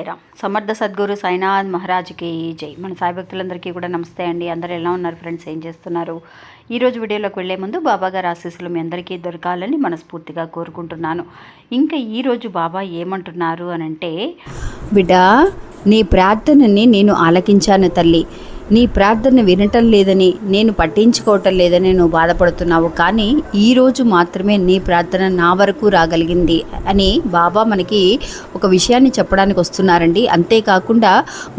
సాయిరామ్. సమర్థ సద్గురు సాయినాథ్ మహారాజ్కి జై. మన సాయి భక్తులందరికీ కూడా నమస్తే అండి. అందరూ ఎలా ఉన్నారు ఫ్రెండ్స్? ఏం చేస్తున్నారు? ఈరోజు వీడియోలోకి వెళ్లే ముందు బాబా గారి ఆశీస్సులు మీ అందరికీ దొరకాలని మనస్ఫూర్తిగా కోరుకుంటున్నాను. ఇంకా ఈరోజు బాబా ఏమంటున్నారు అని అంటే, బిడ్డా, నీ ప్రార్థనని నేను ఆలకించాను తల్లి. నీ ప్రార్థన వినటం లేదని, నేను పట్టించుకోవటం లేదని నువ్వు బాధపడుతున్నావు. కానీ ఈరోజు మాత్రమే నీ ప్రార్థన నా వరకు రాగలిగింది అని బాబా మనకి ఒక విషయాన్ని చెప్పడానికి వస్తున్నారండి. అంతేకాకుండా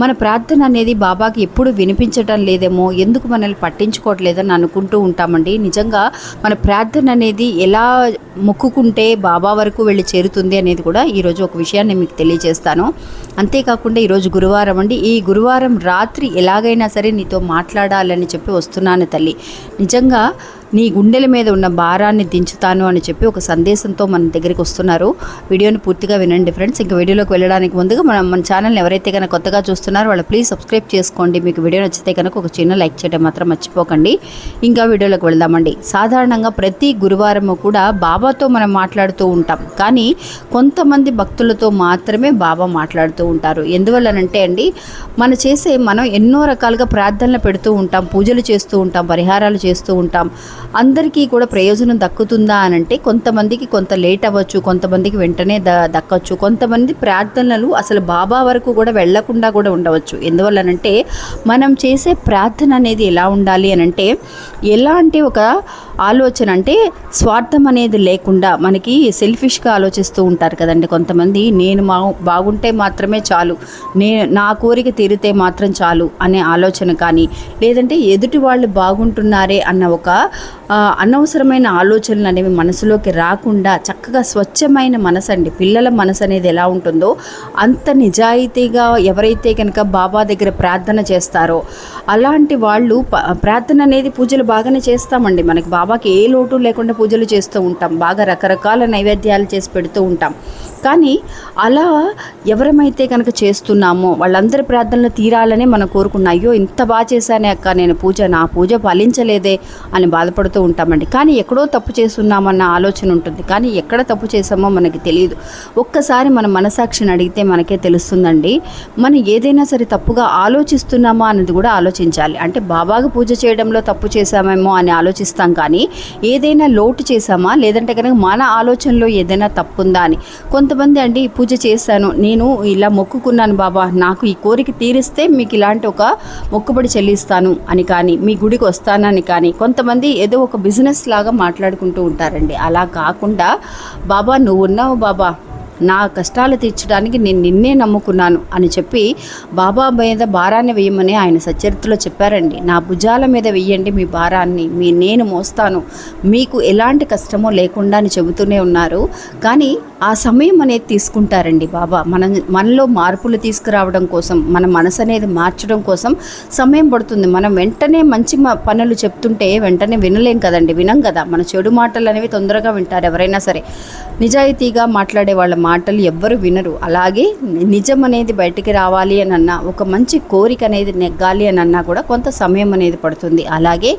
మన ప్రార్థన అనేది బాబాకి ఎప్పుడు వినిపించటం లేదేమో, ఎందుకు మనల్ని పట్టించుకోవట్లేదని అనుకుంటూ ఉంటామండి. నిజంగా మన ప్రార్థన అనేది ఎలా మొక్కుకుంటే బాబా వరకు వెళ్ళి చేరుతుంది అనేది కూడా ఈరోజు ఒక విషయాన్ని మీకు తెలియజేస్తాను. అంతేకాకుండా ఈరోజు గురువారం అండి. ఈ గురువారం రాత్రి ఎలాగైనా సరే నీతో మాట్లాడాలని చెప్పి వస్తున్నాను తల్లి. నిజంగా నీ గుండెల మీద ఉన్న భారాన్ని దించుతాను అని చెప్పి ఒక సందేశంతో మన దగ్గరికి వస్తున్నారు. వీడియోని పూర్తిగా వినండి ఫ్రెండ్స్. ఇంకా వీడియోలోకి వెళ్ళడానికి ముందుగా మన ఛానల్ని ఎవరైతే కనుక కొత్తగా చూస్తున్నారో వాళ్ళు ప్లీజ్ సబ్స్క్రైబ్ చేసుకోండి. మీకు వీడియో నచ్చితే కనుక ఒక చిన్న లైక్ చేయడం మాత్రం మర్చిపోకండి. ఇంకా వీడియోలోకి వెళ్దామండి. సాధారణంగా ప్రతి గురువారము కూడా బాబాతో మనం మాట్లాడుతూ ఉంటాం. కానీ కొంతమంది భక్తులతో మాత్రమే బాబా మాట్లాడుతూ ఉంటారు. ఎందువల్లనంటే అండి, మనం ఎన్నో రకాలుగా ప్రార్థనలు పెడుతూ ఉంటాం, పూజలు చేస్తూ ఉంటాం, పరిహారాలు చేస్తూ ఉంటాం. అందరికీ కూడా ప్రయోజనం దక్కుతుందా అని అంటే కొంతమందికి కొంత లేట్ అవ్వచ్చు, కొంతమందికి వెంటనే దక్కవచ్చు. కొంతమంది ప్రార్థనలు అసలు బాబా వరకు కూడా వెళ్లకుండా కూడా ఉండవచ్చు. ఎందువల్లనంటే మనం చేసే ప్రార్థన అనేది ఎలా ఉండాలి అని అంటే, ఎలాంటి ఒక ఆలోచన అంటే స్వార్థం అనేది లేకుండా, మనకి సెల్ఫిష్గా ఆలోచిస్తూ ఉంటారు కదండి కొంతమంది. నేను బాగుంటే మాత్రమే చాలు, నా కోరిక తీరితే మాత్రం చాలు అనే ఆలోచన కానీ, లేదంటే ఎదుటి వాళ్ళు బాగుంటున్నారే అన్న ఒక అనవసరమైన ఆలోచనలు అనేవి మనసులోకి రాకుండా చక్కగా స్వచ్ఛమైన మనసు అండి. పిల్లల మనసు అనేది ఎలా ఉంటుందో అంత నిజాయితీగా ఎవరైతే కనుక బాబా దగ్గర ప్రార్థన చేస్తారో అలాంటి వాళ్ళు ప్రార్థన అనేది పూజలు బాగానే చేస్తామండి. మనకి బాబాకి ఏ లోటు లేకుండా పూజలు చేస్తూ ఉంటాం, బాగా రకరకాల నైవేద్యాలు చేసి పెడుతూ ఉంటాం. కానీ అలా ఎవరమైతే కనుక చేస్తున్నామో వాళ్ళందరి ప్రార్థనలు తీరాలని మనం కోరుకున్నాం. అయ్యో ఇంత బాగా చేశానే అక్క నేను నా పూజ ఫలించలేదే అని బాధపడుతూ ఉంటామండి. కానీ ఎక్కడో తప్పు చేస్తున్నామన్న ఆలోచన ఉంటుంది. కానీ ఎక్కడ తప్పు చేసామో మనకి తెలియదు. ఒక్కసారి మన మనసాక్షిని అడిగితే మనకే తెలుస్తుందండి. మనం ఏదైనా సరే తప్పుగా ఆలోచిస్తున్నామా అన్నది కూడా ఆలోచించాలి. అంటే బాబాకు పూజ చేయడంలో తప్పు చేశామేమో అని ఆలోచిస్తాం. కానీ ఏదైనా లోటు చేశామా, లేదంటే కనుక మన ఆలోచనలో ఏదైనా తప్పు ఉందా అని. కొంతమంది అండి, పూజ చేశాను, నేను ఇలా మొక్కుకున్నాను బాబా, నాకు ఈ కోరిక తీరిస్తే మీకు ఇలాంటి ఒక మొక్కుబడి చెల్లిస్తాను అని కానీ, మీ గుడికి వస్తానని కానీ, కొంతమంది ఏదో ఒక బిజినెస్ లాగా మాట్లాడుకుంటూ ఉంటారండి. అలా కాకుండా బాబా నువ్వు ఉన్నావు బాబా, నా కష్టాలు తీర్చడానికి నేను నిన్నే నమ్ముకున్నాను అని చెప్పి బాబా మీద భారాన్ని వేయమని ఆయన సచరిత్రలో చెప్పారండి. నా భుజాల మీద వెయ్యండి మీ భారాన్ని, నేను మోస్తాను, మీకు ఎలాంటి కష్టమో లేకుండా అని చెబుతూనే ఉన్నారు. కానీ ఆ సమయం అనేది తీసుకుంటారండి బాబా. మనలో మార్పులు తీసుకురావడం కోసం, మన మనసు అనేది మార్చడం కోసం సమయం పడుతుంది. మనం వెంటనే మంచి పనులు చెప్తుంటే వెంటనే వినలేం కదండి, వినం కదా. మన చెడు మాటలు అనేవి తొందరగా వింటారు ఎవరైనా సరే. నిజాయితీగా మాట్లాడే వాళ్ళ మాటలు ఎవ్వరు వినరు. అలాగే నిజం అనేది బయటికి రావాలి అని అన్నా, ఒక మంచి కోరిక అనేది నెగ్గాలి అని అన్నా కూడా కొంత సమయం అనేది పడుతుంది. అలాగే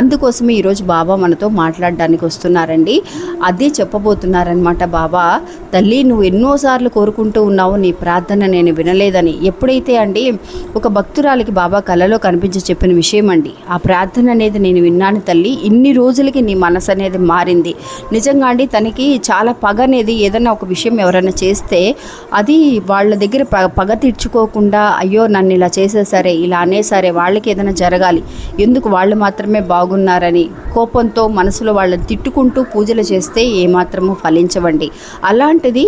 అందుకోసమే ఈరోజు బాబా మనతో మాట్లాడడానికి వస్తున్నారండి. అదే చెప్పబోతున్నారనమాట బాబా. తల్లి, నువ్వు ఎన్నోసార్లు కోరుకుంటూ ఉన్నావు నీ ప్రార్థన నేను వినలేదని. ఎప్పుడైతే అండి ఒక భక్తురాలికి బాబా కలలో కనిపించి చెప్పిన విషయం అండి, ఆ ప్రార్థన అనేది నేను విన్నాను తల్లి, ఇన్ని రోజులకి నీ మనసు అనేది మారింది. నిజంగా అండి తనకి చాలా పగ అనేది, ఏదైనా ఒక విషయం ఎవరైనా చేస్తే అది వాళ్ళ దగ్గర పగ తీర్చుకోకుండా, అయ్యో నన్ను ఇలా చేసేసరే, ఇలా అనేసరే, వాళ్ళకి ఏదైనా జరగాలి, ఎందుకు వాళ్ళు మాత్రమే బాగున్నారని కోపంతో మనసులో వాళ్ళని తిట్టుకుంటూ పూజలు చేస్తే ఏమాత్రము ఫలించవండి. అలాంటిది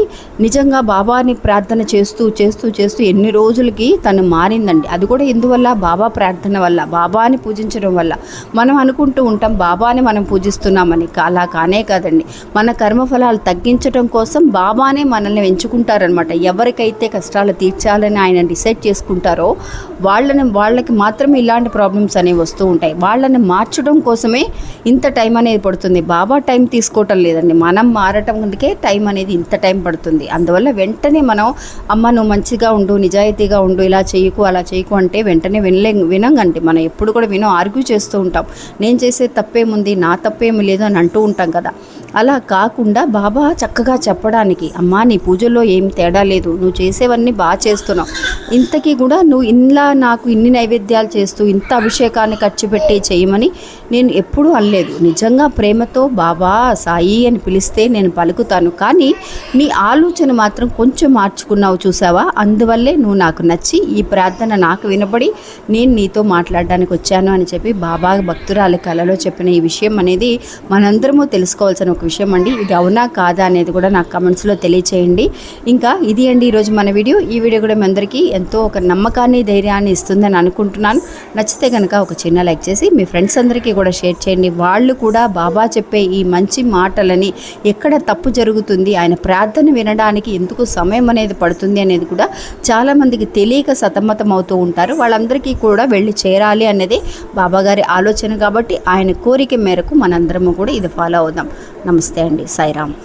నిజంగా బాబాని ప్రార్థన చేస్తూ చేస్తూ చేస్తూ ఎన్ని రోజులకి తను మారిందండి. అది కూడా ఎందువల్ల? బాబా ప్రార్థన వల్ల, బాబాని పూజించడం వల్ల. మనం అనుకుంటూ ఉంటాం బాబాని మనం పూజిస్తున్నామని. అలా కానే కాదండి. మన కర్మఫలాలు తగ్గించడం కోసం బాబానే మనల్ని ఎంచుకుంటారనమాట. ఎవరికైతే కష్టాలు తీర్చాలని ఆయన డిసైడ్ చేసుకుంటారో వాళ్ళకి మాత్రమే ఇలాంటి ప్రాబ్లమ్స్ అనేవి వస్తూ ఉంటాయి. వాళ్ళని మార్చడం కోసమే ఇంత టైం అనేది పడుతుంది. బాబా టైం తీసుకోవటం లేదండి, మనం మారటం అందుకే టైం అనేది ఇంత టైం పడుతుంది. అందువల్ల వెంటనే మనం అమ్మ నువ్వు మంచిగా ఉండు, నిజాయితీగా ఉండు, ఇలా చేయకు అలా చేయకు అంటే వెంటనే వినంగండి. మనం ఎప్పుడు కూడా ఆర్గ్యూ చేస్తూ ఉంటాం. నేను చేసే తప్పేముంది, నా తప్పేమి లేదు అని అంటూ ఉంటాం కదా. అలా కాకుండా బాబా చక్కగా చెప్పడానికి, అమ్మా నీ పూజల్లో ఏం తేడా లేదు, నువ్వు చేసేవన్నీ బాగా చేస్తున్నావు, ఇంతకీ కూడా నువ్వు ఇలా నాకు ఇన్ని నైవేద్యాలు చేస్తూ ఇంత అభిషేకాన్ని ఖర్చు పెట్టి చేయమని నేను ఎప్పుడూ అనలేదు. నిజంగా ప్రేమతో బాబా సాయి అని పిలిస్తే నేను పలుకుతాను, కానీ నీ ఆలోచన మాత్రం కొంచెం మార్చుకున్నావు చూసావా, అందువల్లే నువ్వు నాకు నచ్చి ఈ ప్రార్థన నాకు వినపడి నేను నీతో మాట్లాడడానికి వచ్చాను అని చెప్పి బాబా భక్తురాలి కళలో చెప్పిన ఈ విషయం అనేది మనందరము తెలుసుకోవాల్సిన ఒక విషయం అండి. ఇది అవునా కాదా అనేది కూడా నాకు కమెంట్స్లో తెలియచేయండి. ఇంకా ఇది అండి ఈరోజు మన వీడియో. ఈ వీడియో కూడా మీ అందరికీ ఎంతో ఒక నమ్మకాన్ని ధైర్యాన్ని ఇస్తుందని అనుకుంటున్నాను. నచ్చితే కనుక ఒక చిన్న లైక్ చేసి మీ ఫ్రెండ్స్ అందరికీ కూడా షేర్ చేయండి. వాళ్ళు కూడా బాబా చెప్పే ఈ మంచి మాటలని, ఎక్కడ తప్పు జరుగుతుంది, ఆయన ప్రార్థన వినడానికి ఎందుకు సమయం అనేది పడుతుంది అనేది కూడా చాలామందికి తెలియక సతమతం అవుతూ ఉంటారు. వాళ్ళందరికీ కూడా వెళ్ళి చేరాలి అనేది బాబాగారి ఆలోచన కాబట్టి ఆయన కోరిక మేరకు మనందరము కూడా ఇది ఫాలో అవుదాం. నమస్తే అండి. సాయిరామ్.